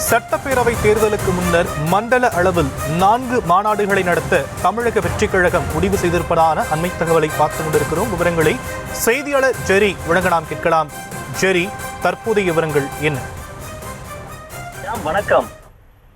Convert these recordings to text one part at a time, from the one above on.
சட்டப்பேரவை தேர்தலுக்கு முன்னர் மண்டல அளவில் 4 மாநாடுகளை நடத்த தமிழக வெற்றிக் கழகம் முடிவு செய்திருப்பதான அண்மை தகவலை பார்த்து கொண்டிருக்கிறோம். விவரங்களை செய்தியாளர் ஜெரி வழங்க நாம் கேட்கலாம். ஜெரி, தற்போதைய விவரங்கள் என்ன? வணக்கம்.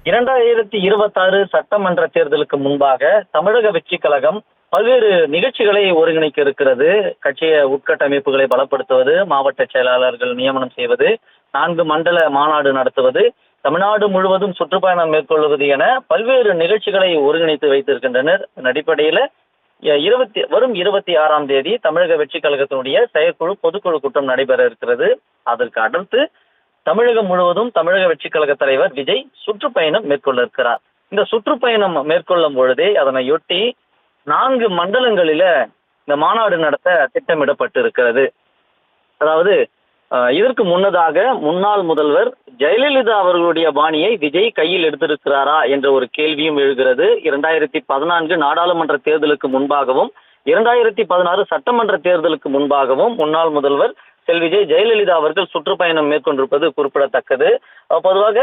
2026 சட்டமன்ற தேர்தலுக்கு முன்பாக தமிழக வெற்றிக் கழகம் பல்வேறு நிகழ்ச்சிகளை ஒருங்கிணைக்க இருக்கிறது. கட்சிய உட்கட்டமைப்புகளை பலப்படுத்துவது, மாவட்ட செயலாளர்கள் நியமனம் செய்வது, 4 மண்டல மாநாடு நடத்துவது, தமிழ்நாடு முழுவதும் சுற்றுப்பயணம் மேற்கொள்வது என பல்வேறு நிகழ்ச்சிகளை ஒருங்கிணைத்து வைத்திருக்கின்றனர். அடிப்படையில் வரும் 26ஆம் தேதி தமிழக வெற்றிக் கழகத்தினுடைய செயற்குழு பொதுக்குழு கூட்டம் நடைபெற இருக்கிறது. அதற்கு அடுத்து தமிழகம் முழுவதும் தமிழக வெற்றிக் கழக தலைவர் விஜய் சுற்றுப்பயணம் மேற்கொள்ள இருக்கிறார். இந்த சுற்றுப்பயணம் மேற்கொள்ளும் பொழுதே அதனையொட்டி 4 மண்டலங்களில இந்த மாநாடு நடத்த திட்டமிடப்பட்டு இருக்கிறது. அதாவது இதற்கு முன்னதாக முன்னாள் முதல்வர் ஜெயலலிதா அவர்களுடைய பாணியை விஜய் கையில் எடுத்திருக்கிறாரா என்ற ஒரு கேள்வியும் எழுகிறது. 2014 நாடாளுமன்ற தேர்தலுக்கு முன்பாகவும் 2016 சட்டமன்ற தேர்தலுக்கு முன்பாகவும் முன்னாள் முதல்வர் விஜய் ஜெயலலிதா அவர்கள் சுற்றுப்பயணம் மேற்கொண்டிருப்பது குறிப்பிடத்தக்கது. பொதுவாக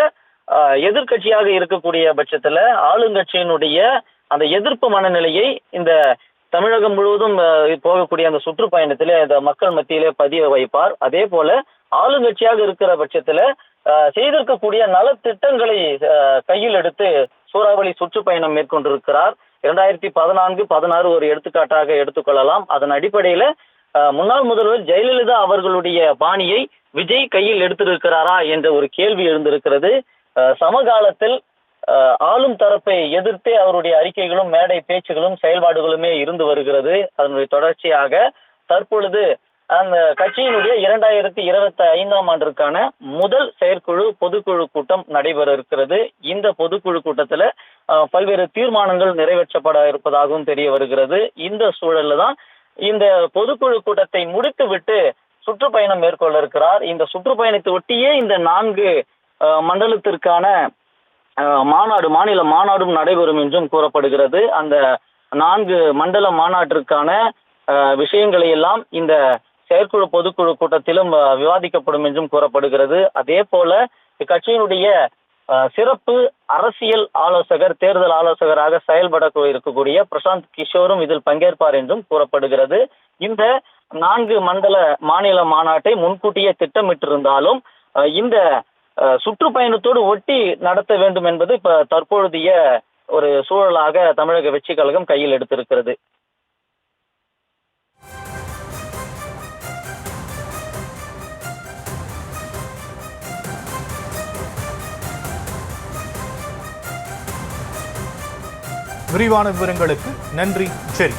எதிர்கட்சியாக இருக்கக்கூடிய பட்சத்துல ஆளுங்கட்சியினுடைய அந்த எதிர்ப்பு மனநிலையை இந்த தமிழகம் முழுவதும் போகக்கூடிய அந்த சுற்றுப்பயணத்திலே இந்த மக்கள் மத்தியிலே பதிய வைப்பார். அதே போல ஆளுங்கட்சியாக இருக்கிற பட்சத்துல செய்திருக்கக்கூடிய நலத்திட்டங்களை கையில் எடுத்து சூறாவளி சுற்றுப்பயணம் மேற்கொண்டிருக்கிறார். 2014-16 ஒரு எடுத்துக்காட்டாக எடுத்துக்கொள்ளலாம். அதன் அடிப்படையில முன்னாள் முதல்வர் ஜெயலலிதா அவர்களுடைய பாணியை விஜய் கையில் எடுத்திருக்கிறாரா என்ற ஒரு கேள்வி எழுந்திருக்கிறது. சமகாலத்தில் ஆளும் தரப்பை எதிர்த்தே அவருடைய அறிக்கைகளும் மேடை பேச்சுகளும் செயல்பாடுகளுமே இருந்து வருகிறது. அதனுடைய தொடர்ச்சியாக தற்பொழுது அந்த கட்சியினுடைய 2025ஆம் ஆண்டிற்கான முதல் செயற்குழு பொதுக்குழு கூட்டம் நடைபெற இருக்கிறது. இந்த பொதுக்குழு கூட்டத்துல பல்வேறு தீர்மானங்கள் நிறைவேற்றப்பட இருப்பதாகவும் தெரிய வருகிறது. இந்த சூழல்ல தான் இந்த பொதுக்குழு கூட்டத்தை முடித்து விட்டு சுற்றுப்பயணம் மேற்கொள்ள இருக்கிறார். இந்த சுற்றுப்பயணத்தை ஒட்டியே இந்த 4 மண்டலத்திற்கான மாநில மாநாடும் நடைபெறும் என்றும் கூறப்படுகிறது. அந்த 4 மண்டல மாநாட்டிற்கான விஷயங்களை எல்லாம் இந்த செயற்குழு பொதுக்குழு கூட்டத்திலும் விவாதிக்கப்படும் என்றும் கூறப்படுகிறது. அதே போல இக்கட்சியினுடைய சிறப்பு அரசியல் ஆலோசகர், தேர்தல் ஆலோசகராக செயல்பட இருக்கக்கூடிய பிரசாந்த் கிஷோரும் இதில் பங்கேற்பார் என்றும் கூறப்படுகிறது. இந்த 4 மண்டல மாநில மாநாட்டை முன்கூட்டியே திட்டமிட்டிருந்தாலும் இந்த சுற்றுப்பயணத்தோடு ஒட்டி நடத்த வேண்டும் என்பது இப்ப தற்பொழுதைய ஒரு சூழலாக தமிழக வெற்றிக் கழகம் கையில் எடுத்திருக்கிறது. விரிவான விவரங்களுக்கு நன்றி ஜெரி.